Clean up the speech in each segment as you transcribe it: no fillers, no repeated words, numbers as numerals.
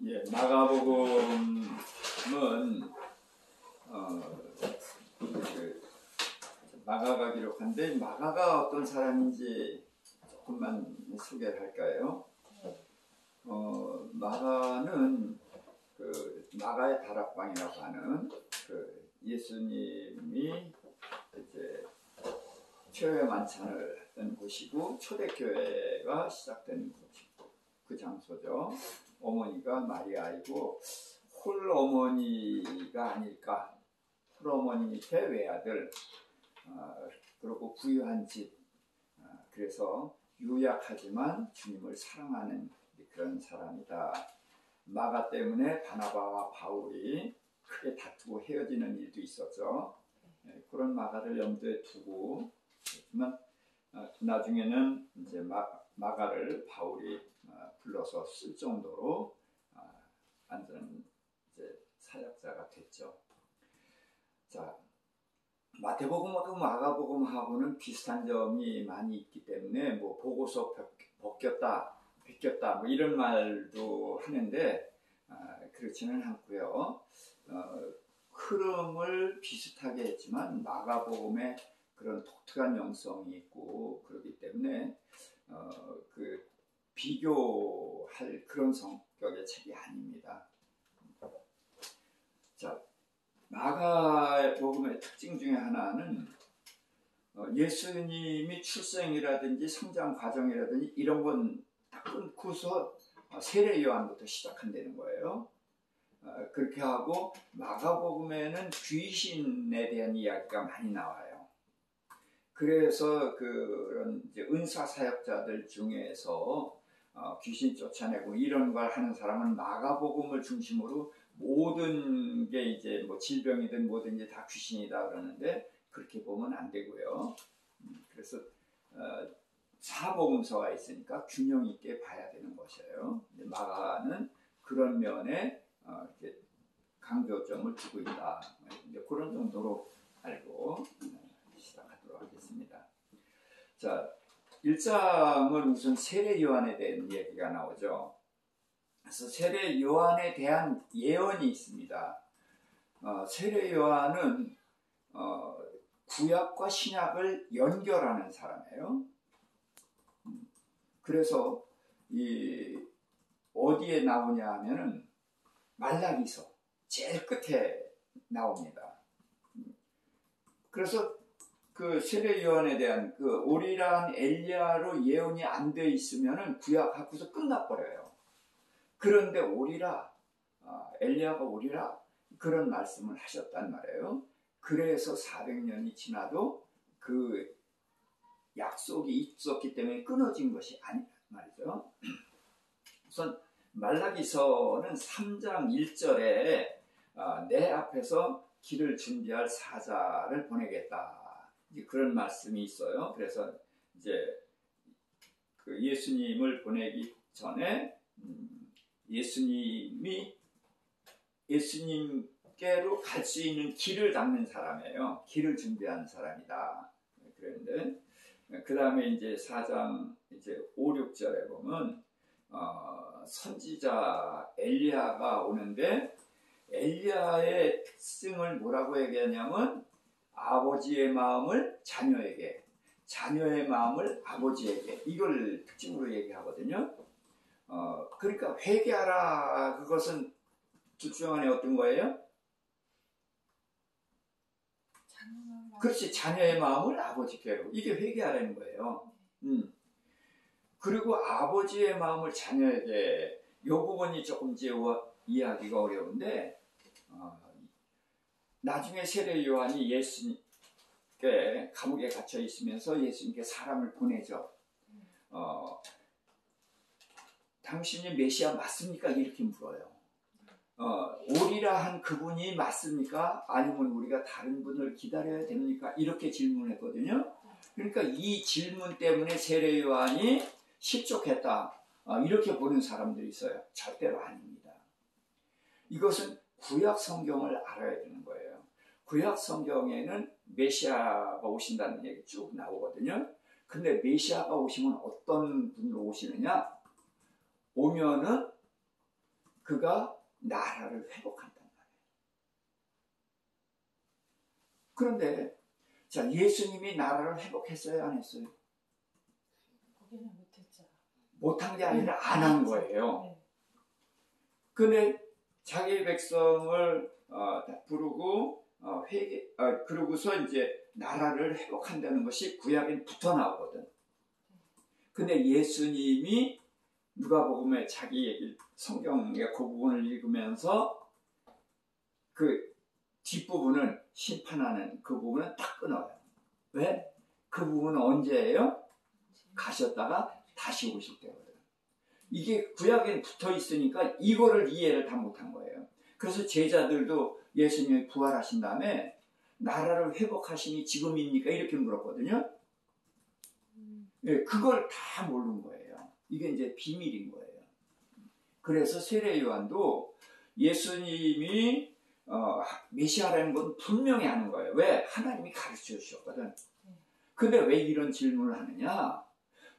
예, 마가복음은 마가가 기록한데 마가가 어떤 사람인지 조금만 소개를 할까요? 마가는 마가의 다락방이라고 하는 예수님이 이제 초회 만찬을 했던 곳이고 초대교회가 시작된 곳이고 그 장소죠. 어머니가 마리아이고 홀 어머니가 아닐까. 홀 어머니 밑에 외아들, 그리고 부유한 집, 그래서 유약하지만 주님을 사랑하는 그런 사람이다. 마가 때문에 바나바와 바울이 크게 다투고 헤어지는 일도 있었죠. 그런 마가를 염두에 두고, 그렇지만 나중에는 이제 마가를 바울이 불러서 쓸 정도로 완전 이제 사역자가 됐죠. 자, 마태복음하고 마가복음하고는 비슷한 점이 많이 있기 때문에 뭐 보고서 벗겼다, 뭐 이런 말도 하는데 그렇지는 않고요. 흐름을 비슷하게 했지만 마가복음에 그런 독특한 영성이 있고 그렇기 때문에 비교할 그런 성격의 책이 아닙니다. 자, 마가복음의 특징 중에 하나는 예수님이 출생이라든지 성장 과정이라든지 이런 건 딱 끊고서 세례 요한부터 시작한다는 거예요. 그렇게 하고 마가복음에는 귀신에 대한 이야기가 많이 나와요. 그래서 그런 이제 은사 사역자들 중에서 귀신 쫓아내고 이런 걸 하는 사람은 마가복음을 중심으로 모든 게 이제 뭐 질병이든 뭐든지 다 귀신이다 그러는데 그렇게 보면 안 되고요. 그래서 사복음서가 있으니까 균형 있게 봐야 되는 것이에요. 마가는 그런 면에 이렇게 강조점을 두고 있다. 이제 그런 정도로 알고 시작하도록 하겠습니다. 자, 1장은 우선 세례 요한에 대한 얘기가 나오죠. 그래서 세례 요한에 대한 예언이 있습니다. 세례 요한은 구약과 신약을 연결하는 사람이에요. 그래서 어디에 나오냐 하면은 말라기서 제일 끝에 나옵니다. 그래서 그 세례 요한에 대한 오리란 엘리야로 예언이 안 돼 있으면은 구약 학교에서 끝나버려요. 그런데 엘리야가 오리라 그런 말씀을 하셨단 말이에요. 그래서 400년이 지나도 그 약속이 있었기 때문에 끊어진 것이 아니란 말이죠. 우선 말라기서는 3장 1절에 내 앞에서 길을 준비할 사자를 보내겠다. 이제 그런 말씀이 있어요. 그래서 이제 그 예수님을 보내기 전에 예수님께로 갈 수 있는 길을 닦는 사람이에요. 길을 준비하는 사람이다. 그런데 그 다음에 이제 4장 이제 5, 6절에 보면 선지자 엘리야가 오는데 엘리야의 특징을 뭐라고 얘기하냐면 아버지의 마음을 자녀에게, 자녀의 마음을 아버지에게 이걸 특징으로 얘기하거든요. 그러니까 회개하라 그것은 둘 중 안에 어떤 거예요? 그렇지, 자녀의 마음을 아버지께로. 이게 회개하라는 거예요. 그리고 아버지의 마음을 자녀에게. 이 부분이 조금 이해하기가 어려운데 나중에 세례 요한이 예수님께 감옥에 갇혀 있으면서 예수님께 사람을 보내죠. 당신이 메시아 맞습니까? 이렇게 물어요. 오리라 한 그분이 맞습니까? 아니면 우리가 다른 분을 기다려야 됩니까? 이렇게 질문했거든요. 그러니까 이 질문 때문에 세례 요한이 실족했다. 이렇게 보는 사람들이 있어요. 절대로 아닙니다. 이것은 구약 성경을 알아야 되는 거예요. 구약 성경에는 메시아가 오신다는 얘기 쭉 나오거든요. 근데 메시아가 오시면 어떤 분으로 오시느냐? 오면은 그가 나라를 회복한단 말이에요. 그런데 자, 예수님이 나라를 회복했어요, 안 했어요? 거기는 못했죠. 못한 게 아니라 안 한 거예요. 근데 자기 백성을 부르고 그러고서 이제 나라를 회복한다는 것이 구약엔 붙어 나오거든. 근데 예수님이 누가복음에 자기 얘기, 성경의 그 부분을 읽으면서 그 뒷부분은 심판하는 그 부분은 딱 끊어요. 왜? 그 부분은 언제예요? 가셨다가 다시 오실 때거든. 이게 구약에 붙어 있으니까 이거를 이해를 다 못한 거예요. 그래서 제자들도 예수님이 부활하신 다음에 나라를 회복하시니 지금입니까? 이렇게 물었거든요. 예, 그걸 다 모르는 거예요. 이게 이제 비밀인 거예요. 그래서 세례 요한도 예수님이 메시아라는 건 분명히 아는 거예요. 왜? 하나님이 가르쳐 주셨거든. 근데 왜 이런 질문을 하느냐?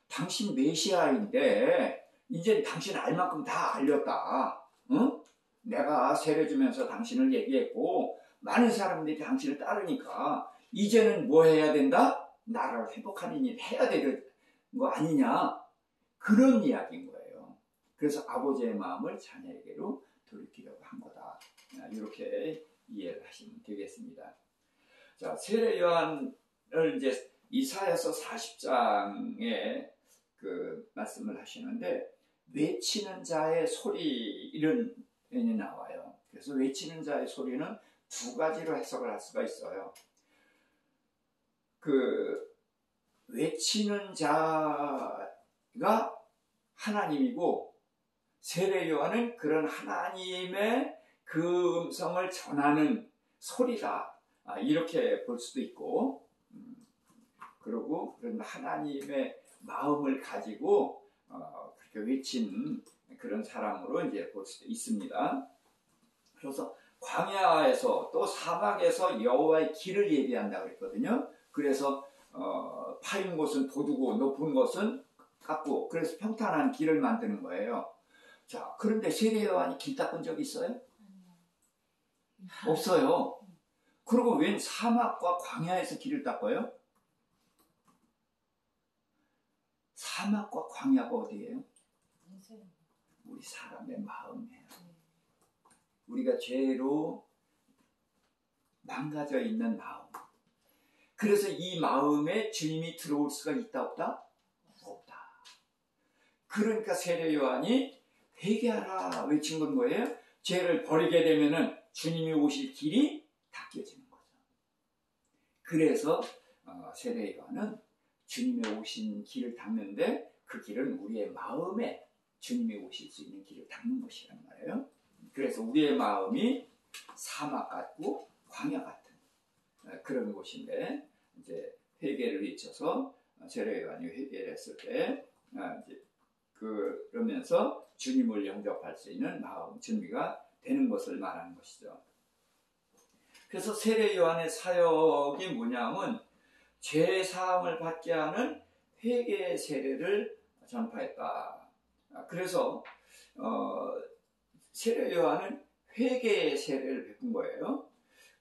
당신 메시아인데 이제 당신 알 만큼 다 알렸다. 응? 내가 세례 주면서 당신을 얘기했고 많은 사람들이 당신을 따르니까 이제는 뭐 해야 된다? 나라를 회복하는 일 해야 되는 거 아니냐? 그런 이야기인 거예요. 그래서 아버지의 마음을 자녀에게로 돌이키려고 한 거다. 이렇게 이해를 하시면 되겠습니다. 자, 세례 요한을 이제 이사야서 40장에 그 말씀을 하시는데 외치는 자의 소리 이런 표현이 나와요. 그래서 외치는 자의 소리는 두 가지로 해석을 할 수가 있어요. 그 외치는 자가 하나님이고 세례 요한은 그런 하나님의 그 음성을 전하는 소리다. 이렇게 볼 수도 있고 그리고 그런 하나님의 마음을 가지고 그렇게 외친 그런 사람으로 이제 볼 수도 있습니다. 그래서 광야에서 또 사막에서 여호와의 길을 예비한다고 그랬거든요. 그래서 파인 곳은 도두고 높은 곳은 깎고 그래서 평탄한 길을 만드는 거예요. 자, 그런데 세례 요한이 길 닦은 적 있어요? 없어요. 그리고 웬 사막과 광야에서 길을 닦아요? 사막과 광야가 어디예요? 우리 사람의 마음이에요. 우리가 죄로 망가져 있는 마음. 그래서 이 마음에 주님이 들어올 수가 있다 없다? 없다. 그러니까 세례 요한이 회개하라 외친 건 뭐예요? 죄를 버리게 되면은 주님이 오실 길이 닦여지는 거죠. 그래서 세례 요한은 주님이 오신 길을 닦는데 그 길은 우리의 마음에 주님이 오실 수 있는 길을 닦는 것이란 말이에요. 그래서 우리의 마음이 사막 같고 광야 같은 그런 곳인데 이제 회개를 외쳐서 세례 요한이 회개를 했을 때 이제 그러면서 주님을 영접할 수 있는 마음 준비가 되는 것을 말하는 것이죠. 그래서 세례 요한의 사역이 뭐냐면 죄 사함을 받게 하는 회개의 세례를 전파했다. 그래서 세례 요한은 회개의 세례를 베푼 거예요.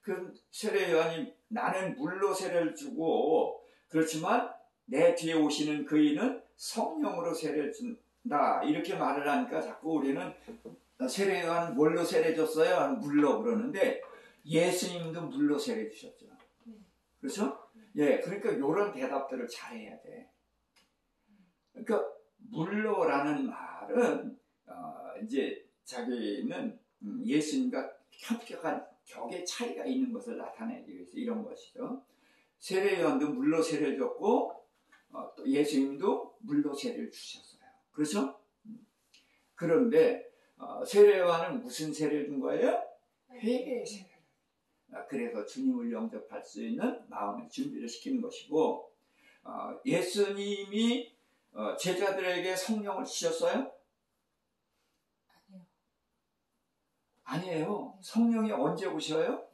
그 세례 요한이 나는 물로 세례를 주고 그렇지만 내 뒤에 오시는 그이는 성령으로 세례를 준다 이렇게 말을 하니까 자꾸 우리는 세례 요한 뭘로 세례 줬어요? 물로 그러는데 예수님도 물로 세례 주셨죠. 그렇죠? 예, 그러니까 이런 대답들을 잘해야 돼. 그러니까 물로라는 말은 이제 자기는 예수님과 현격한 격의 차이가 있는 것을 나타내기 위해서 이런 것이죠. 세례 요한도 물로 세례를 줬고 또 예수님도 물로 세례를 주셨어요. 그렇죠? 그런데 세례 요한은 무슨 세례를 준 거예요? 회개의 세례. 그래서 주님을 영접할 수 있는 마음의 준비를 시키는 것이고 예수님이 제자들에게 성령을 주셨어요? 아니에요. 성령이 언제 오셔요?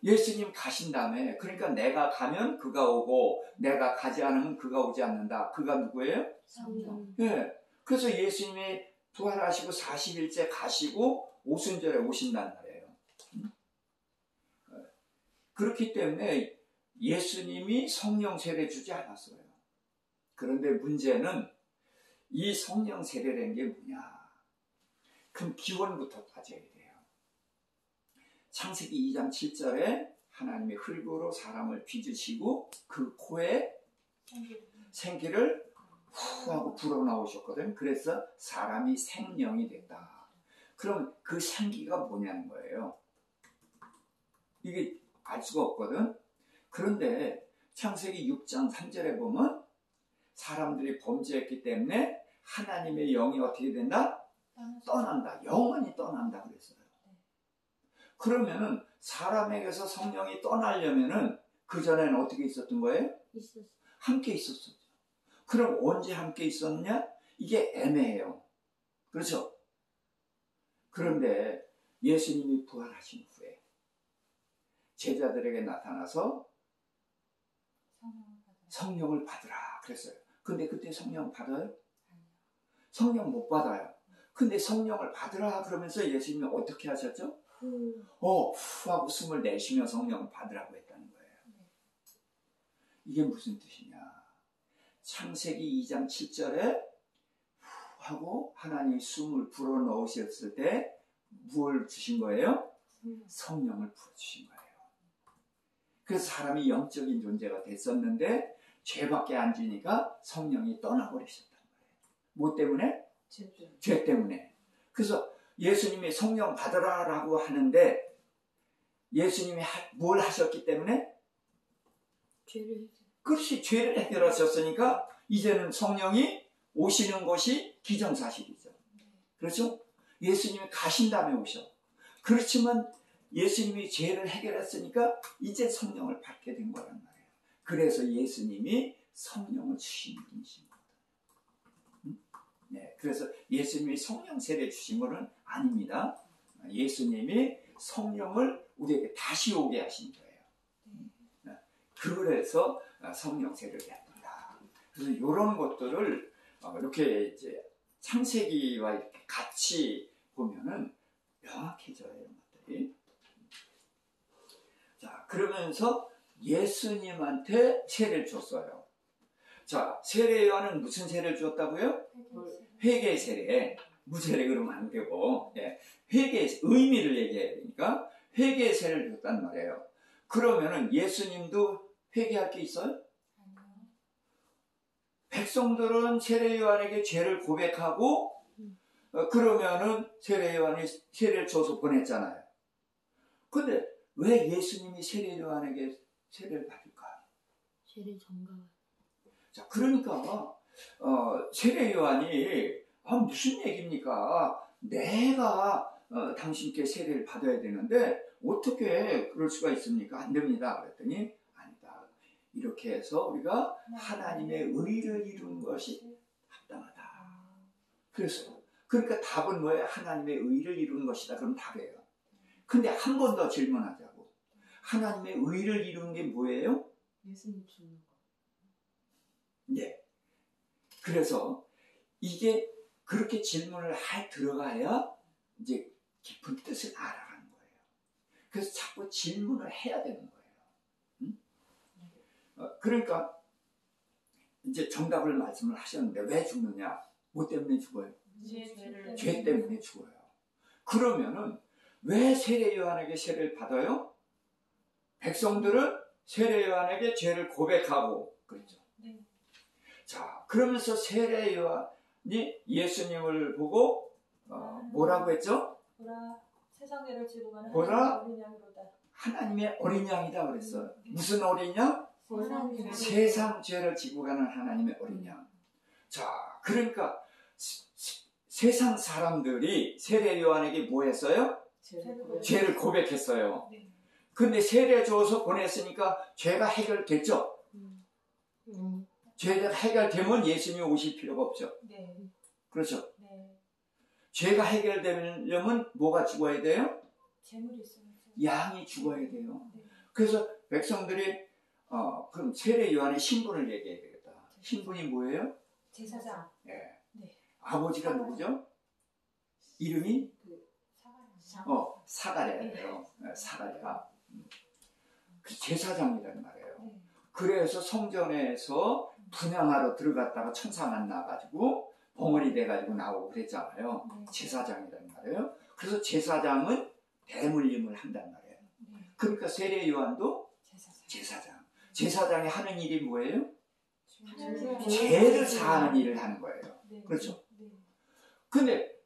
예수님 가신 다음에. 그러니까 내가 가면 그가 오고 내가 가지 않으면 그가 오지 않는다. 그가 누구예요? 성령. 네. 그래서 예수님이 부활하시고 40일째 가시고 오순절에 오신단 말이에요. 그렇기 때문에 예수님이 성령 세례 주지 않았어요. 그런데 문제는 이 성령 세례라는 게 뭐냐? 그럼 기원부터 따져야 돼요. 창세기 2장 7절에 하나님의 흙으로 사람을 빚으시고 그 코에 생기를 후 하고 불어넣으셨거든. 그래서 사람이 생명이 됐다. 그럼 그 생기가 뭐냐는 거예요. 이게 알 수가 없거든. 그런데 창세기 6장 3절에 보면 사람들이 범죄했기 때문에 하나님의 영이 어떻게 된다? 떠난다. 영원히 떠난다 그랬어요. 그러면은 사람에게서 성령이 떠나려면은 그전에는 어떻게 있었던 거예요? 함께 있었었죠. 그럼 언제 함께 있었느냐? 이게 애매해요. 그렇죠? 그런데 예수님이 부활하신 후에 제자들에게 나타나서 성령을 받으라 그랬어요. 근데 그때 성령 받아요? 성령 못 받아요. 근데 성령을 받으라 그러면서 예수님이 어떻게 하셨죠? 후 하고 숨을 내쉬며 성령을 받으라고 했다는 거예요. 이게 무슨 뜻이냐? 창세기 2장 7절에 후 하고 하나님이 숨을 불어넣으셨을 때 무엇을 주신 거예요? 성령을 부어주신 거예요. 그래서 사람이 영적인 존재가 됐었는데 죄밖에 안 지니까 성령이 떠나버리셨단 말이에요. 뭐 때문에? 죄 때문에. 그래서 예수님이 성령 받으라라고 하는데 예수님이 뭘 하셨기 때문에? 그렇지. 죄를 해결하셨으니까 이제는 성령이 오시는 것이 기정사실이죠. 그렇죠? 예수님이 가신 다음에 오셔. 그렇지만 예수님이 죄를 해결했으니까 이제 성령을 받게 된 거란 말이에요. 그래서 예수님이 성령을 주신 분이신 거예요. 네, 그래서 예수님이 성령 세례 주신 것은 아닙니다. 예수님이 성령을 우리에게 다시 오게 하신 거예요. 그래서 성령 세례를 했다. 그래서 이런 것들을 이렇게 이제 창세기와 이렇게 같이 보면은 명확해져요, 이런 것들이. 자, 그러면서 예수님한테 세례를 줬어요. 자, 세례 요한은 무슨 세례를 줬다고요? 회개의 세례. 무세례 그러면 안 되고, 예. 회개의 의미를 얘기해야 되니까 회개의 세례를 줬단 말이에요. 그러면은 예수님도 회개할 게 있어요? 백성들은 세례 요한에게 죄를 고백하고 그러면은 세례 요한이 세례를 줘서 보냈잖아요. 근데 왜 예수님이 세례 요한에게 세례를 받을까? 세례 전가. 자, 그러니까 세례 요한이 무슨 얘기입니까? 내가 당신께 세례를 받아야 되는데 어떻게 그럴 수가 있습니까? 안 됩니다. 그랬더니 아니다. 이렇게 해서 우리가 하나님의 의를 이룬 것이 합당하다. 그래서 그러니까 답은 뭐예요? 하나님의 의를 이룬 것이다. 그럼 답이에요. 근데 한 번 더 질문하자고. 하나님의 의를 이룬 게 뭐예요? 예수님 주는 거. 네. 그래서 이게 그렇게 질문을 들어가야 이제 깊은 뜻을 알아가는 거예요. 그래서 자꾸 질문을 해야 되는 거예요. 그러니까 이제 정답을 말씀을 하셨는데 왜 죽느냐? 뭐 때문에 죽어요? 죄 때문에 죽어요. 그러면은 왜 세례 요한에게 세례를 받아요? 백성들은 세례 요한에게 죄를 고백하고 그랬죠. 네. 자, 그러면서 세례 요한이 예수님을 보고 뭐라고 했죠? 보라, 세상 죄를 지고 가는 보라, 어린 양이로다. 하나님의 어린 양이다 그랬어요. 무슨 어린 양? 세상 죄를 지고 가는 하나님의 어린 양. 자, 그러니까 세상 사람들이 세례 요한에게 뭐 했어요? 죄를 고백했어요. 네. 근데 세례 줘서 보냈으니까 죄가 해결됐죠? 죄가 해결되면 예수님이 오실 필요가 없죠. 네. 그렇죠? 네. 죄가 해결되려면 뭐가 죽어야 돼요? 재물이 있으면 양이 죽어야 돼요. 네. 그래서 백성들이 그럼 세례 요한의 신분을 얘기해야 되겠다. 신분이 뭐예요? 제사장. 예. 네. 아버지가 누구죠? 이름이 사과요. 사가랴예요. 사가랴. 그 제사장이란 말이에요. 네. 그래서 성전에서 분향하러 들어갔다가 천사 만나가지고 봉헌이 돼가지고 나오고 그랬잖아요. 네. 제사장이란 말이에요. 그래서 제사장은 대물림을 한단 말이에요. 네. 그러니까 세례 요한도 제사장. 제사장이 하는 일이 뭐예요? 죄를 사하는 일을 하는 거예요. 네. 그렇죠? 네. 근데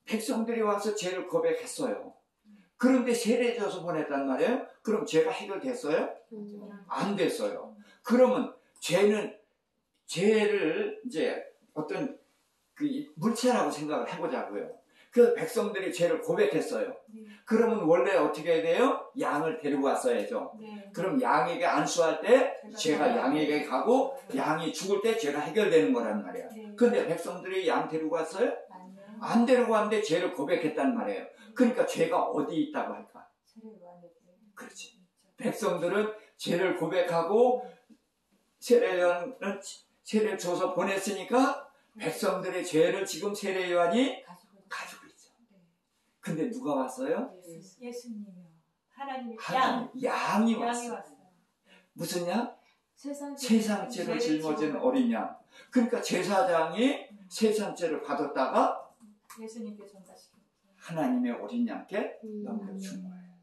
백성들이 와서 죄를 고백했어요. 그런데 세례 줘서 보냈단 말이에요. 그럼 죄가 해결됐어요? 안 됐어요. 그러면 죄를 이제 어떤 그 물체라고 생각을 해보자고요. 그 백성들이 죄를 고백했어요. 네. 그러면 원래 어떻게 해야 돼요? 양을 데리고 왔어야죠. 네. 그럼 양에게 안수할 때 죄가 양에게 가고 양이 죽을 때 죄가 해결되는 거란 말이에요. 네. 근데 백성들이 양 데리고 왔어요? 아니요. 안 데리고 왔는데 죄를 고백했단 말이에요. 그러니까 죄가 어디 있다고 할까? 그렇지. 백성들은 죄를 고백하고 세례요한은 세례를 줘서 보냈으니까 백성들의 죄를 지금 세례요한이 가지고 있죠. 근데 누가 왔어요? 예수님이요. 하나님이 양이 왔어요. 왔어요. 무슨 양? 세상 세상죄를 짊어진 어린 양. 그러니까 제사장이 세상죄를 받았다가 예수님께 전가시켰어요. 하나님의 어린 양께 넘겨준 거예요.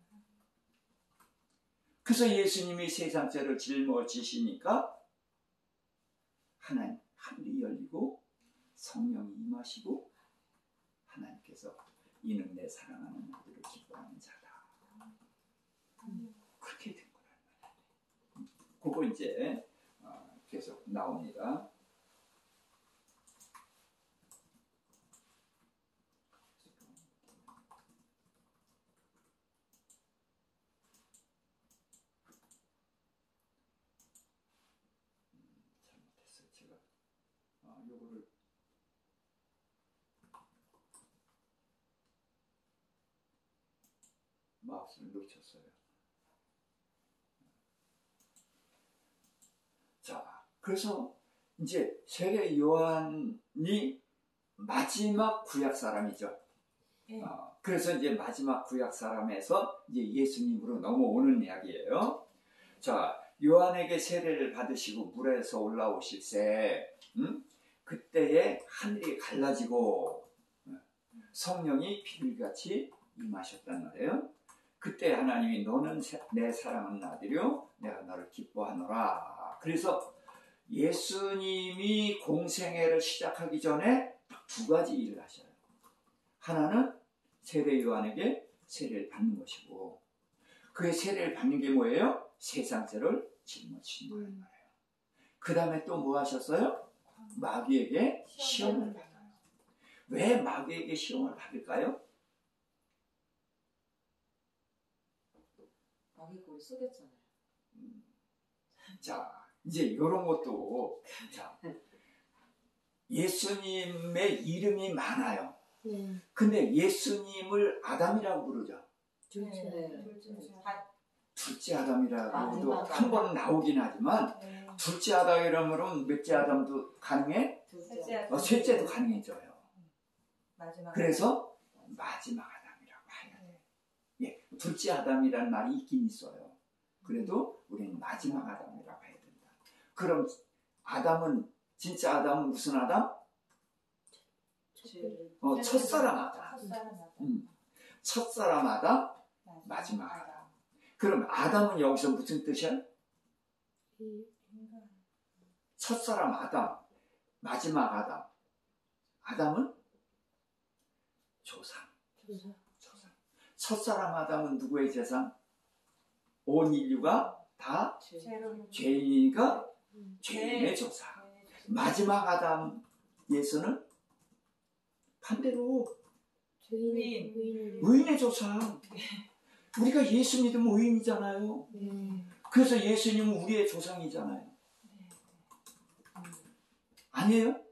그래서 예수님이 세상죄를 짊어지시니까 하나님 하늘이 열리고 성령이 임하시고 하나님께서 이는 내 사랑하는 아들을 기뻐하는 자다. 그렇게 된 거란 말이에요. 그거 이제 계속 나옵니다. 잘못했어요. 제가 요거를 마우스를 놓쳤어요. 자, 그래서 이제 세례 요한이 마지막 구약 사람이죠. 네. 그래서 이제 마지막 구약 사람에서 이제 예수님으로 넘어오는 이야기예요. 자, 요한에게 세례를 받으시고 물에서 올라오실새, 그때에 하늘이 갈라지고 성령이 비둘기같이 임하셨단 말이에요. 그때 하나님이 너는 내 사랑하는 아들이요 내가 너를 기뻐하노라. 그래서 예수님이 공생애를 시작하기 전에 딱 두 가지 일을 하셔요. 하나는 세례 요한에게 세례를 받는 것이고, 그의 세례를 받는 게 뭐예요? 세상죄를 짊어지신 거란 말이에요. 그 다음에 또 뭐 하셨어요? 마귀에게 시험을 받아요. 왜 마귀에게 시험을 받을까요? 마귀 거기 속였잖아요. 자, 이제 이런 것도, 자, 예수님의 이름이 많아요. 근데 예수님을 아담이라고 부르죠. 둘째 아담이라고도 한 번 나오긴 하지만, 둘째 아담이라면 몇째 아담도 가능해? 셋째도 가능해져요. 그래서 마지막 아담이라고 해야 돼요. 예, 둘째 아담이라는 말이 있긴 있어요. 그래도 우리는 마지막 아담이라고 해야 된다. 그럼 아담은, 진짜 아담은 무슨 아담? 첫사람 아담. 첫사람 아담, 마지막 아담. 그럼 아담은 여기서 무슨 뜻이야? 첫사람 아담, 마지막 아담. 아담은 조상. 첫사람 아담은 누구의 재산? 온 인류가 다 죄인이니까 죄인의 조상. 마지막 아담 예수는 반대로 의인의 조상. 우리가 예수 믿으면 의인이잖아요. 그래서 예수님은 우리의 조상이잖아요. 아니에요?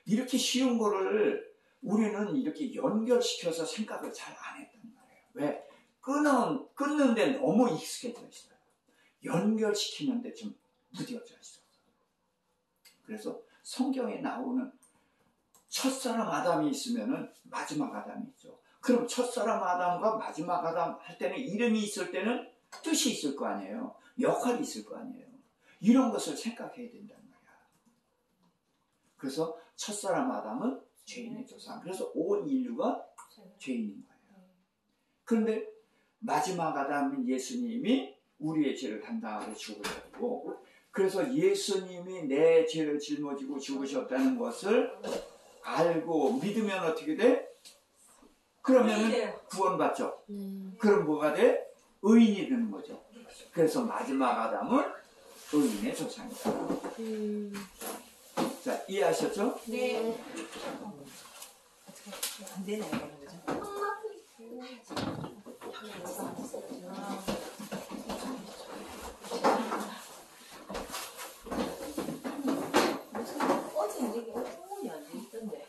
이렇게 쉬운 거를 우리는 이렇게 연결시켜서 생각을 잘 안 했단 말이에요. 왜? 끊는데 너무 익숙해져 있어요. 연결시키는데 좀 무뎌져 있어요. 그래서 성경에 나오는 첫사람 아담이 있으면은 마지막 아담이 있죠. 그럼 첫사람 아담과 마지막 아담 할 때는 이름이 있을 때는 뜻이 있을 거 아니에요. 역할이 있을 거 아니에요. 이런 것을 생각해야 된단 말이야. 그래서 첫사람 아담은 죄인의 조상. 그래서 온 인류가 죄인인 거예요. 그런데 마지막 아담인 예수님이 우리의 죄를 담당하고 죽으셨고, 그래서 예수님이 내 죄를 짊어지고 죽으셨다는 것을 알고 믿으면 어떻게 돼? 그러면 구원받죠. 그럼 뭐가 돼? 의인이 되는 거죠. 그래서 마지막 아담은 의인의 조상이다. 자, 이해하셨죠? 네. 안 되네요, 그죠? 어제 이게 소문이 안 돼 있던데.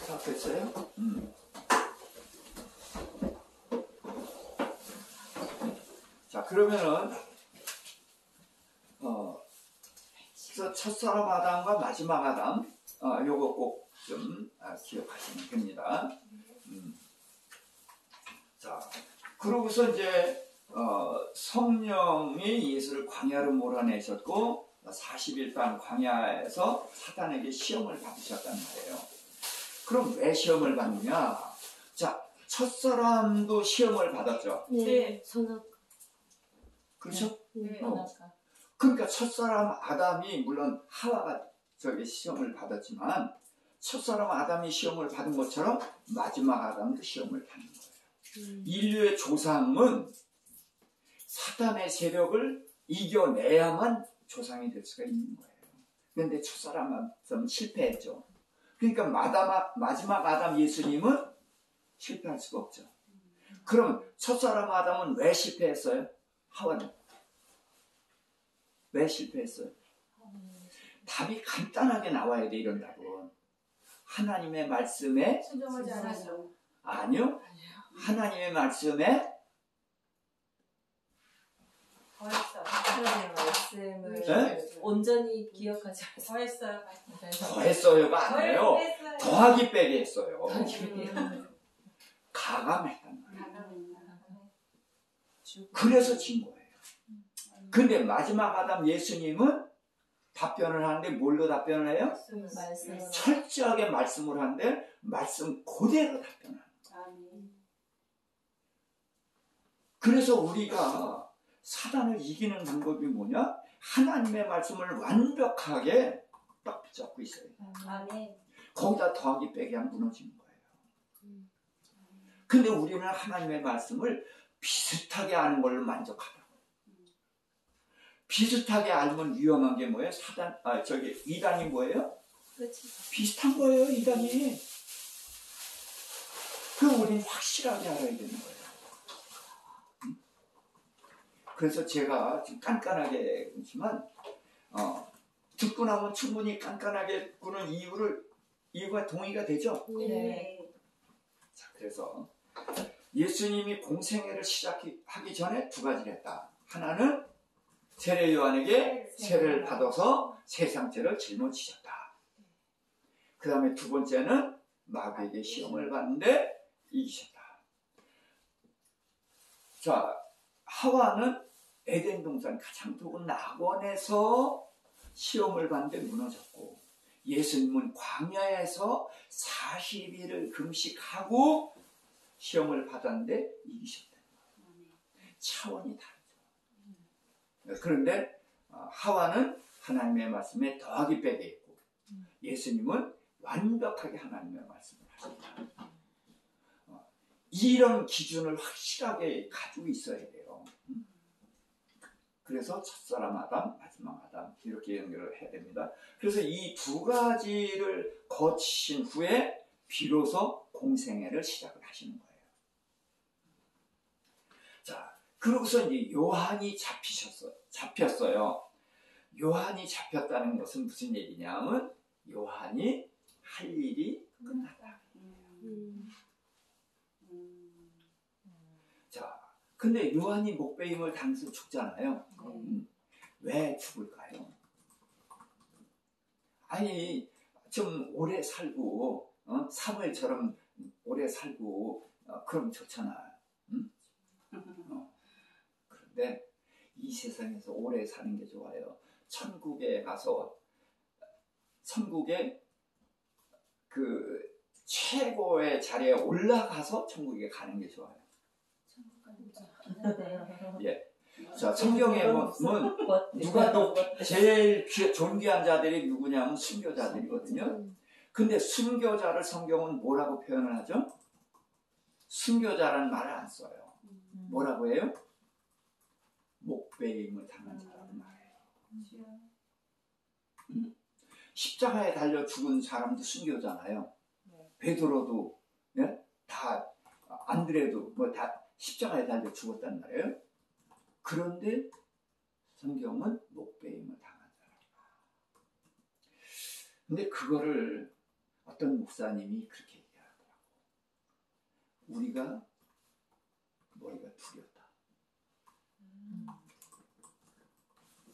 자, 됐어요? 자, 그러면은 그래서 첫사람 아담과 마지막 아담, 요거 꼭 좀 기억하시면 됩니다. 자, 그러고서 이제 성령이 예수를 광야로 몰아내셨고 40일 광야에서 사단에게 시험을 받으셨단 말이에요. 그럼 왜 시험을 받느냐? 자, 첫사람도 시험을 받았죠. 네. 그렇죠? 네. 그러니까 첫사람 아담이 물론 하와가 시험을 받았지만 첫사람 아담이 시험을 받은 것처럼 마지막 아담도 시험을 받는 거예요. 인류의 조상은 사단의 세력을 이겨내야만 조상이 될 수가 있는 거예요. 그런데 첫사람 아담은 실패했죠. 그러니까 마지막 아담 예수님은 실패할 수가 없죠. 그럼 첫사람 아담은 왜 실패했어요? 하와는 왜 실패했어요? 답이 간단하게 나와야 돼. 이런 답은 하나님의 말씀에 순종하지 않았어. 아니요. 하나님의 말씀에 더했어. 하나님의 말씀을 네? 온전히 기억하지 않아서 더했어요. 더했어요가 아니에요. 더했어요. 더하기 빼기 했어요. 음. 가감했단 말이에요. 그래서 진 거예요. 근데 마지막 아담 예수님은 답변을 하는데 뭘로 답변을 해요? 말씀으로. 철저하게 말씀을 하는데 말씀 그대로 답변을 하는 거예요. 그래서 우리가 사단을 이기는 방법이 뭐냐? 하나님의 말씀을 완벽하게 딱 붙잡고 있어요. 아멘. 거기다 더하기 빼기 하면 무너지는 거예요. 근데 우리는 하나님의 말씀을 비슷하게 아는 걸로 만족하다. 비슷하게 알면 위험한 게 뭐예요? 이단이 뭐예요? 그렇지. 비슷한 거예요, 이단이. 그럼 우리는 확실하게 알아야 되는 거예요. 그래서 제가 지금 깐깐하게 그렇지만 듣고 나면 충분히 깐깐하게 꾸는 이유가 동의가 되죠? 네. 자, 그래서 예수님이 공생애를 시작하기 전에 두 가지를 했다. 하나는 세례 요한에게 세례를 받아서 세상 죄를 짊어지셨다. 그 다음에 두 번째는 마귀에게 시험을 받는데 이기셨다. 자, 하와는 에덴 동산 가장 좋은 낙원에서 시험을 받는데 무너졌고, 예수님은 광야에서 40일을 금식하고 시험을 받았는데 이기셨다. 차원이 다르죠. 그런데 하와는 하나님의 말씀에 더하기 빼기 했고, 예수님은 완벽하게 하나님의 말씀을 하셨다. 이런 기준을 확실하게 가지고 있어야 돼요. 그래서 첫사람 아담, 마지막 아담 이렇게 연결을 해야 됩니다. 그래서 이 두 가지를 거치신 후에 비로소 공생애를 시작을 하시는 거예요. 자, 그러고서 이제 요한이 잡혔어요. 요한이 잡혔다는 것은 무슨 얘기냐면 요한이 할 일이 끝났다. 자, 근데 요한이 목베임을 당해서 죽잖아요. 왜 죽을까요? 아니, 좀 오래 살고 사무엘처럼 오래 살고 그럼 좋잖아. 응? 그런데 이 세상에서 오래 사는 게 좋아요. 천국에 가서 천국에 그 최고의 자리에 올라가서 천국에 가는 게 좋아요. 예. 자, 성경에 보면 누가 제일 존귀한 자들이 누구냐면 순교자들이거든요. 근데 순교자를 성경은 뭐라고 표현을 하죠? 순교자라는 말을 안 써요. 뭐라고 해요? 목배임을 당한 자라는 말이에요. 십자가에 달려 죽은 사람도 순교잖아요. 베드로도 예? 다 안드레도 뭐 다 십자가에 달려 죽었단 말이에요. 그런데 성경은 목배임을 당한 사람. 근데 그거를 어떤 목사님이 그렇게 얘기하더라고. 우리가 머리가 두렵다.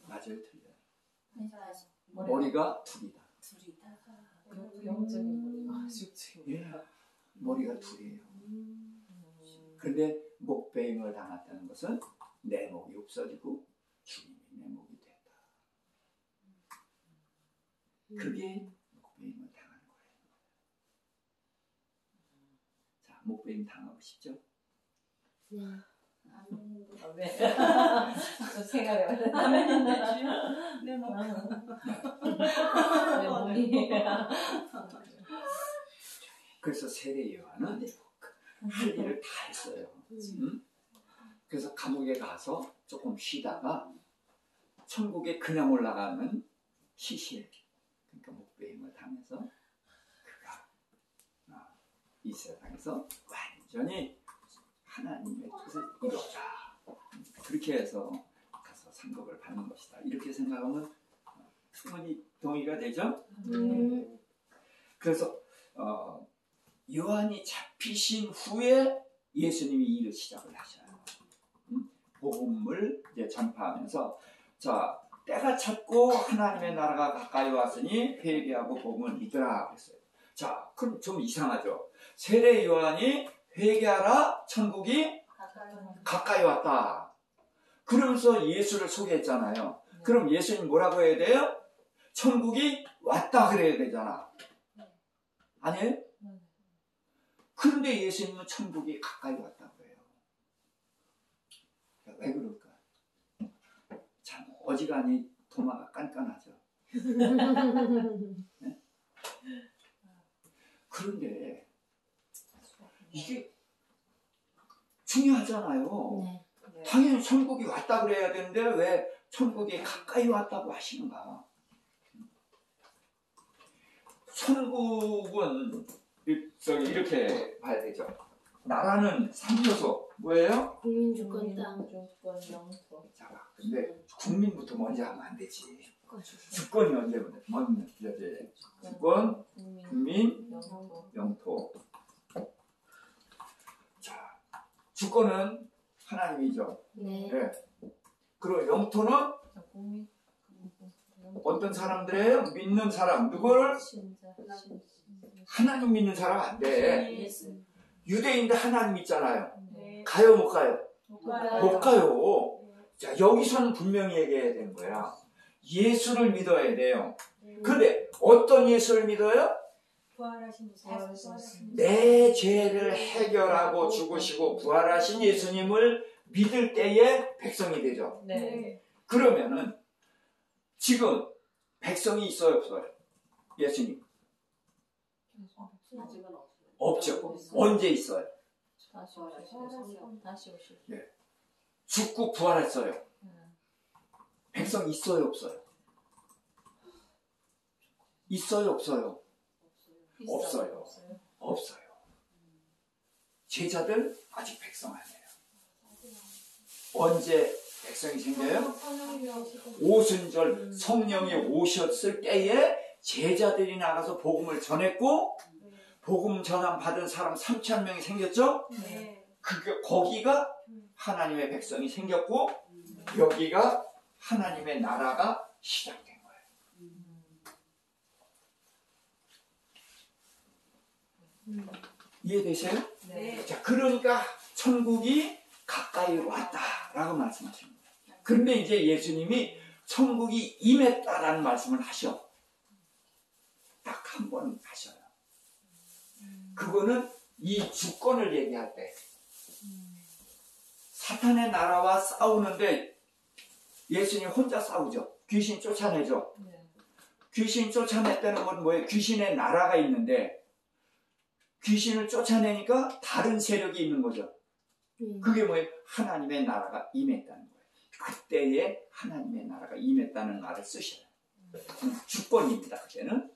맞아요, 틀려요? 머리가 둘이다. 영적인 머리가 육적인 예, 머리가 둘이에요. 근데 목배임을 당했다는 것은 내 목이 없어지고 주님이 내 목이 됐다. 그게 목배임을 당하는 거예요. 자, 목배임 당하고 싶죠? 네. 아멘. 좀 생각해봐요. 아멘인데 주여. 내 목. 내 몸이. 그래서 세례 요한은 할 일을 다 했어요. 응? 그래서 감옥에 가서 조금 쉬다가 천국에 그냥 올라가는 시실, 그러니까 목배임을 당해서 그가 이 세상에서 완전히 하나님의 뜻을 이뤘다. 그렇게 해서 가서 상급을 받는 것이다. 이렇게 생각하면 충분히 동의가 되죠? 그래서 요한이 잡히신 후에 예수님이 일을 시작을 하셔요. 복음을 이제 전파하면서 자, 때가 찼고 하나님의 나라가 가까이 왔으니 회개하고 복음을 믿으라 그랬어요. 자, 그럼 좀 이상하죠. 세례 요한이 회개하라, 천국이 가까이 왔다. 그러면서 예수를 소개했잖아요. 그럼 예수님 뭐라고 해야 돼요? 천국이 왔다 그래야 되잖아. 아니에요? 그런데 예수님은 천국이 가까이 왔다고 해요. 왜 그럴까? 참 어지간히 도마가 깐깐하죠. 네? 그런데 이게 중요하잖아요. 네. 당연히 천국이 왔다 그래야 되는데 왜 천국이 가까이 왔다고 하시는가? 천국은 이렇게 봐야 되죠. 나라는 3요소 뭐예요? 국민주권 땅. 주권 영토. 자, 근데 국민부터 먼저 하면 안 되지. 주권이 언제 먼저 돼? 주권, 국민, 영토. 자, 주권은 하나님이죠. 네. 네. 그리고 영토는 어떤 사람들이에요? 믿는 사람. 누구를? 하나님 믿는 사람 안 돼. 유대인들 하나님 믿잖아요. 가요 못 가요? 못 가요. 자, 여기서는 분명히 얘기해야 되는 거야. 예수를 믿어야 돼요. 근데 어떤 예수를 믿어요? 부활하신 예수. 내 죄를 해결하고 죽으시고 부활하신 예수님을 믿을 때에 백성이 되죠. 네. 그러면은 지금 백성이 있어요, 없어요? 예수님 아직은 없죠. 언제 있어요? 다시 오실. 네. 죽고 부활했어요. 백성 있어요, 없어요? 있어요, 없어요? 없어요. 없어요. 제자들 아직 백성 아니에요. 언제 백성이 생겨요? 오순절 성령이 오셨을 때에 제자들이 나가서 복음을 전했고 복음 전함 받은 사람 3,000명이 생겼죠? 네. 거기가 하나님의 백성이 생겼고 여기가 하나님의 나라가 시작된 거예요. 이해되세요? 네. 자, 그러니까 천국이 가까이 왔다라고 말씀하십니다. 그런데 이제 예수님이 천국이 임했다라는 말씀을 하셔. 딱 한 번 하셔요. 그거는 이 주권을 얘기할 때 사탄의 나라와 싸우는데 예수님 혼자 싸우죠. 귀신 쫓아내죠. 귀신 쫓아냈다는 건 뭐예요? 귀신의 나라가 있는데 귀신을 쫓아내니까 다른 세력이 있는 거죠. 그게 뭐예요? 하나님의 나라가 임했다는 거예요. 그때에 하나님의 나라가 임했다는 말을 쓰셔요. 주권입니다. 그때는.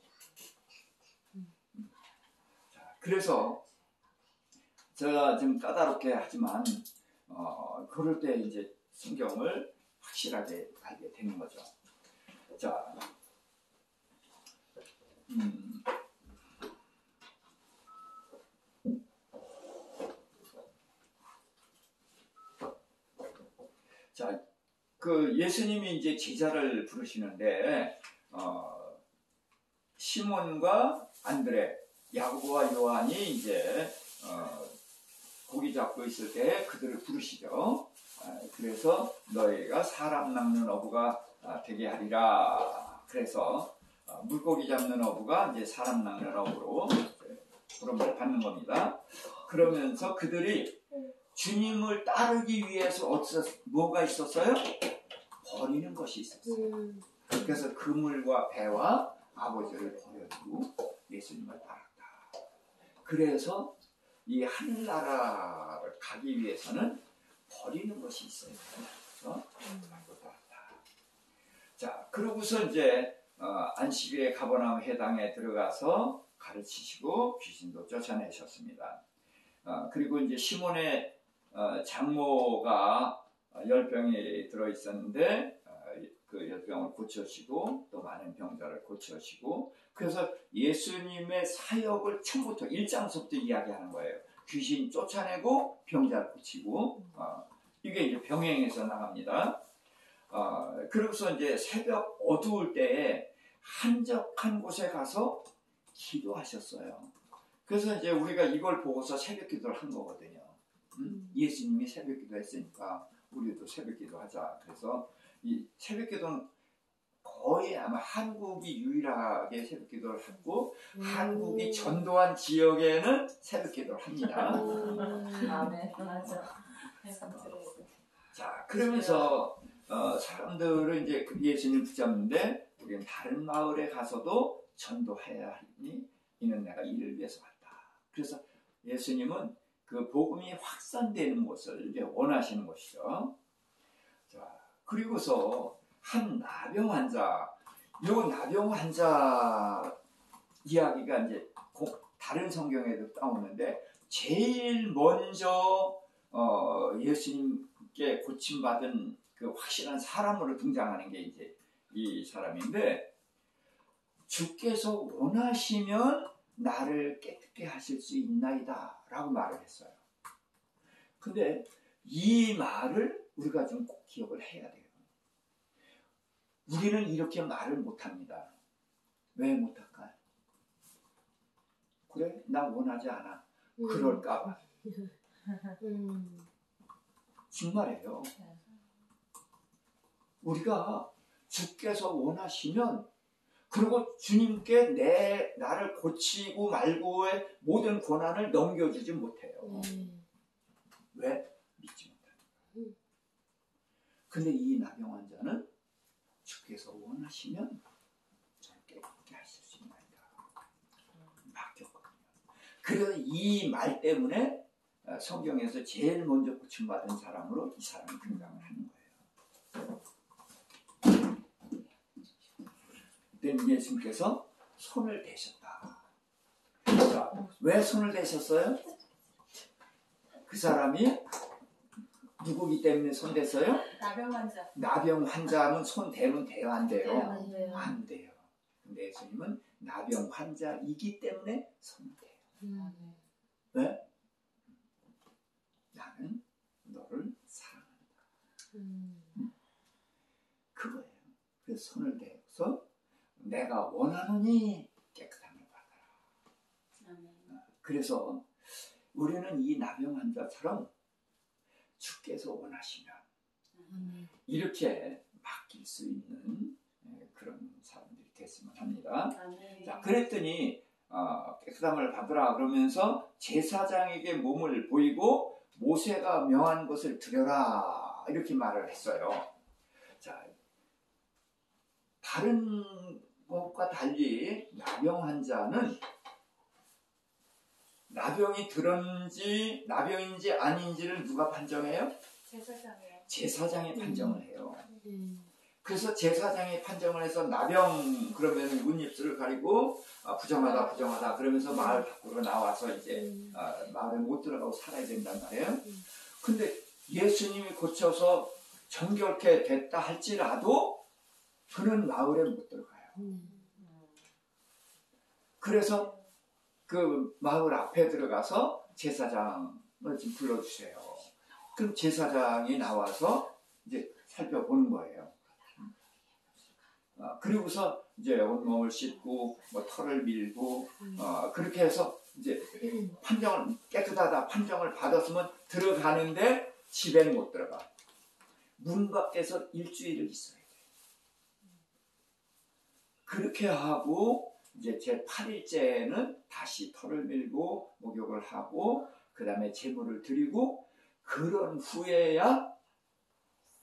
자, 그래서 제가 좀 까다롭게 하지만 그럴 때 이제 성경을 확실하게 알게 되는 거죠. 자, 자, 그 예수님이 이제 제자를 부르시는데 시몬과 안드레, 야고보와 요한이 이제 고기 잡고 있을 때 그들을 부르시죠. 그래서 너희가 사람 낚는 어부가 되게 하리라. 그래서 물고기 잡는 어부가 이제 사람 낚는 어부로 부름을 받는 겁니다. 그러면서 그들이 주님을 따르기 위해서 뭐가 있었어요? 버리는 것이 있었어요. 그래서 그물과 배와 아버지를 버려두고 예수님을 따랐다. 그래서 이 하늘나라를 가기 위해서는 버리는 것이 있어요. 그래서 따랐다. 자, 그러고서 이제 안식일에 가버나움 회당에 들어가서 가르치시고 귀신도 쫓아내셨습니다. 그리고 이제 시몬의 장모가 열병이 들어있었는데 그 열병을 고쳐시고 또 많은 병자를 고쳐시고 그래서 예수님의 사역을 처음부터 1장서부터 이야기하는 거예요. 귀신 쫓아내고 병자를 고치고 이게 이제 병행해서 나갑니다. 그러고서 이제 새벽 어두울 때에 한적한 곳에 가서 기도하셨어요. 그래서 이제 우리가 이걸 보고서 새벽 기도를 한 거거든요. 예수님이 새벽 기도 했으니까 우리도 새벽 기도 하자. 그래서 이 새벽 기도는 거의 아마 한국이 유일하게 새벽 기도를 하고 한국이 전도한 지역에는 새벽 기도를 합니다. 아멘. 맞아. 자, 그러면서 사람들은 이제 예수님 붙잡는데 우리는 다른 마을에 가서도 전도해야 하니 이는 내가 이를 위해서 왔다. 그래서 예수님은 그 복음이 확산되는 것을 이제 원하시는 것이죠. 자, 그리고서 한 나병 환자, 요 나병 환자 이야기가 이제 다른 성경에도 나오는데 제일 먼저 예수님께 고침받은 그 확실한 사람으로 등장하는 게 이제 이 사람인데 주께서 원하시면 나를 깨끗게 하실 수 있나이다 라고 말을 했어요. 근데 이 말을 우리가 좀 꼭 기억을 해야 돼요. 우리는 이렇게 말을 못합니다. 왜 못할까요? 그래? 나 원하지 않아. 그럴까봐. 정말이에요. 우리가 주께서 원하시면 그리고 주님께 나를 고치고 말고의 모든 권한을 넘겨주지 못해요. 왜? 믿지 못하니까. 근데 이 나병 환자는 주께서 원하시면 저를 깨끗게 하실 수 있나이다. 맡겼거든요. 그래서 이 말 때문에 성경에서 제일 먼저 고침받은 사람으로 이 사람이 등장을 하는 거예요. 그때 예수님께서 손을 대셨다. 자, 왜 손을 대셨어요? 그 사람이 누구기 때문에 손 댔어요? 나병 환자. 나병 환자는 손 대면 돼요, 안 돼요? 네. 안 돼요. 근데 예수님은 나병 환자이기 때문에 손을 대요. 왜? 나는 너를 사랑한다. 그거예요. 그래서 손을 대서 내가 원하노니 깨끗함을 받아라. 그래서 우리는 이 나병 환자처럼 주께서 원하시면 이렇게 맡길 수 있는 그런 사람들이 됐으면 합니다. 자, 그랬더니 깨끗함을 받으라 그러면서 제사장에게 몸을 보이고 모세가 명한 것을 드려라 이렇게 말을 했어요. 자, 다른 것과 달리 나병 환자는 나병이 들었는지 나병인지 아닌지를 누가 판정해요? 제사장이요. 제사장이 판정을 해요. 그래서 제사장이 판정을 해서 나병 그러면 문입술을 가리고 부정하다 그러면서 마을 밖으로 나와서 이제 마을에 못 들어가고 살아야 된단 말이에요. 근데 예수님이 고쳐서 정결케 됐다 할지라도 그는 마을에 못 들어가요. 그래서 그 마을 앞에 들어가서 제사장을 좀 불러주세요. 그럼 제사장이 나와서 이제 살펴보는 거예요. 그리고서 이제 온몸을 씻고 뭐 털을 밀고 그렇게 해서 이제 판정을 깨끗하다 판정을 받았으면 들어가는데 집에는 못 들어가. 문 밖에서 일주일을 있어야 돼. 그렇게 하고 이제 제 8일째는 다시 털을 밀고 목욕을 하고 그 다음에 제물을 드리고 그런 후에야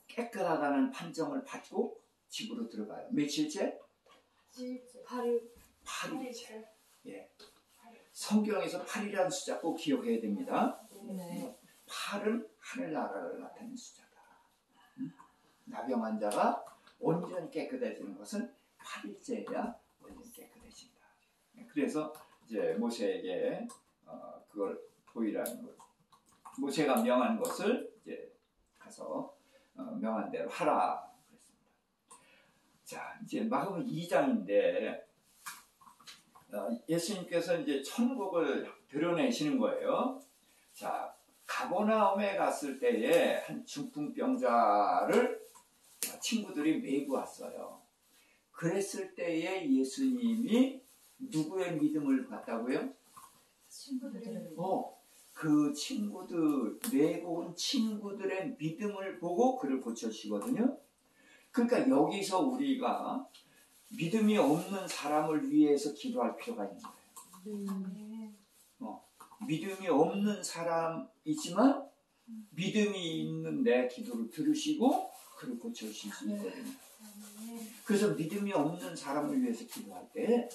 깨끗하다는 판정을 받고 집으로 들어가요. 며칠째? 8일째. 예. 성경에서 8이라는 숫자 꼭 기억해야 됩니다. 네. 8은 하늘나라를 나타내는 숫자다. 나병 환자가 온전히 깨끗해지는 것은 8일째야 온전히 깨끗해진다. 그래서 이제 모세에게 그걸 보이라는 것. 모세가 명한 것을 이제 가서 명한 대로 하라 그랬습니다. 자, 이제 마가복음 2장인데 예수님께서 이제 천국을 드러내시는 거예요. 자, 가버나움에 갔을 때에 한 중풍병자를 친구들이 메고 왔어요. 그랬을 때에 예수님이 누구의 믿음을 봤다고요? 친구들의 그 친구들, 메고 온 친구들의 믿음을 보고 그를 고쳐주시거든요. 그러니까 여기서 우리가 믿음이 없는 사람을 위해서 기도할 필요가 있는 거예요. 믿음이 없는 사람이지만 믿음이 있는 내 기도를 들으시고 그를 고쳐주실 수 있거든요. 그래서 믿음이 없는 사람을 위해서 기도할 때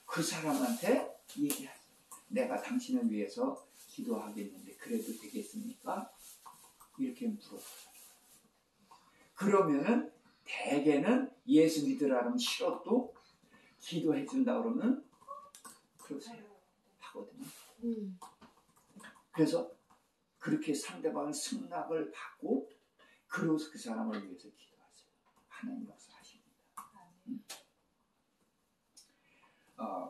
그 사람한테 얘기하세요. 내가 당신을 위해서 기도하겠는데 그래도 되겠습니까? 이렇게 물어보세요. 그러면은 대개는 예수 믿으라면 싫어도 기도해 준다 그러면 그러세요. 하거든요. 그래서 그렇게 상대방의 승낙을 받고 그러고서 그 사람을 위해서 기도하세요. 하나님 역사하십니다.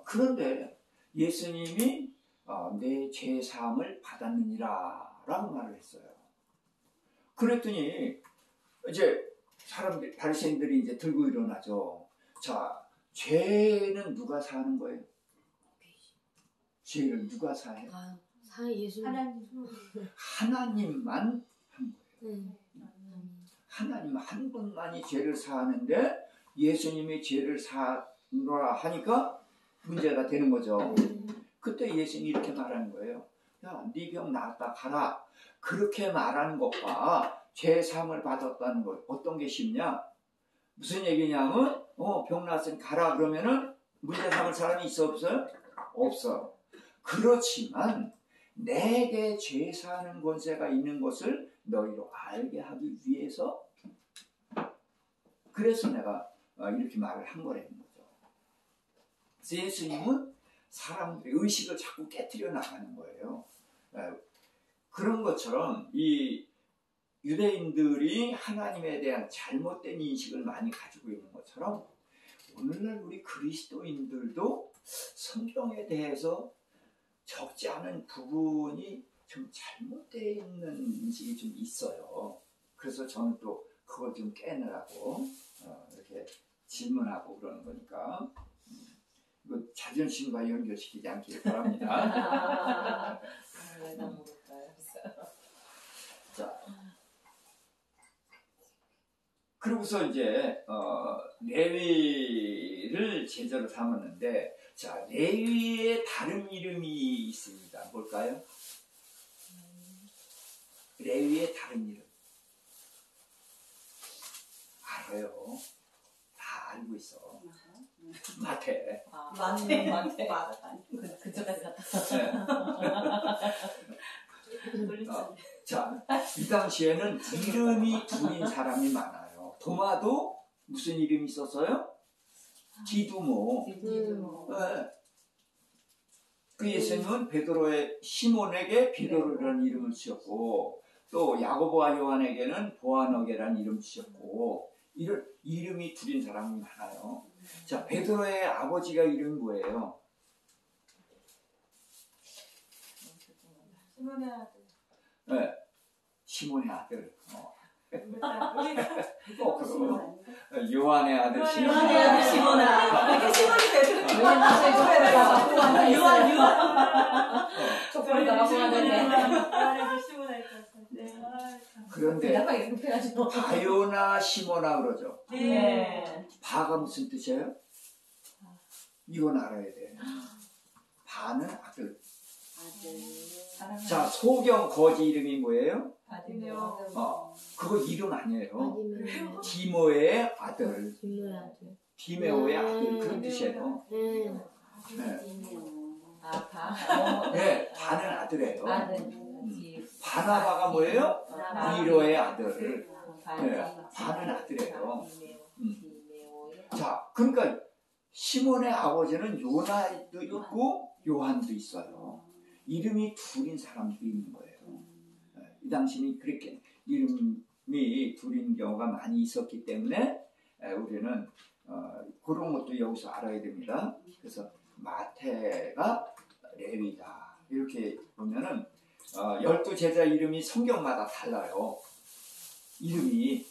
그런데 예수님이 내 죄사함을 받았느니라 라고 말을 했어요. 그랬더니 이제 사람들, 바리새인들이 이제 들고 일어나죠. 자, 죄는 누가 사는 거예요? 죄를 누가 사해요? 하나님만 한 거예요. 하나님 한 분만이 죄를 사하는데 예수님이 죄를 사노라 하니까 문제가 되는 거죠. 그때 예수님이 이렇게 말하는 거예요. 야, 네 병 나았다 가라. 그렇게 말하는 것과 죄 사함을 받았다는 것 어떤 게 쉽냐? 무슨 얘기냐면 병 나았으니 가라 그러면은 문제 삼을 사람이 있어 없어요? 없어. 그렇지만 내게 죄 사하는 권세가 있는 것을 너희로 알게 하기 위해서 그래서 내가 이렇게 말을 한 거라는 거죠. 그래서 예수님은 사람들의 의식을 자꾸 깨트려 나가는 거예요. 그런 것처럼 이 유대인들이 하나님에 대한 잘못된 인식을 많이 가지고 있는 것처럼 오늘날 우리 그리스도인들도 성경에 대해서 적지 않은 부분이 좀 잘못되어 있는 인식이 좀 있어요. 그래서 저는 또 그걸 좀 깨느라고 이렇게 질문하고 그러는 거니까 이거 자존심과 연결시키지 않길 바랍니다. 왜나 모를까요? 자, 그러고서 이제 레위를 제자로 삼았는데, 자, 레위의 다른 이름이 있습니다. 뭘까요? 레위의 다른 이름. 알아요. 다 알고 있어. 마태. 맞네. 그쪽까지 갔다. 네. 자, 이 당시에는 이름이 둘인 사람이 많아요. 도마도 무슨 이름이 있었어요? 디두모. 네. 그 예수님은 베드로의 시몬에게 베드로라는 이름을 지었고, 또 야고보와 요한에게는 보아너게라는 이름을 지었고, 이런 이름이 둘인 사람이 많아요. 자, 베드로의 아버지가 이름이 뭐예요? 시몬의 아들. 네, 시몬의 아들. 시몬 요한의 아들 시몬. 요한의 아들 시몬아. 이렇게 시몬이 되더라고요. 유한. 족보에다가 보았는데. 요한의 시몬아 있었어. 그런데 약간 급해가지고. 바요나 시모나 그러죠. 네. 바가 무슨 뜻이에요? 이건 알아야 돼. 바는 아들. 자, 소경 거지 이름이 뭐예요? 그거 이름 아니에요. 디모의 아들. 디메오의 아들. 그런 뜻이에요. 네. 네, 바는 아들이에요. 바나바가 뭐예요? 위로의 아들. 네, 바는 아들이에요. 자, 그러니까 시몬의 아버지는 요나도 있고 요한도 있어요. 이름이 둘인 사람도 있는 거예요. 이 당시는 그렇게 이름이 둘인 경우가 많이 있었기 때문에 우리는 그런 것도 여기서 알아야 됩니다. 그래서 마태가 레위다. 이렇게 보면은 12제자 이름이 성경마다 달라요. 이름이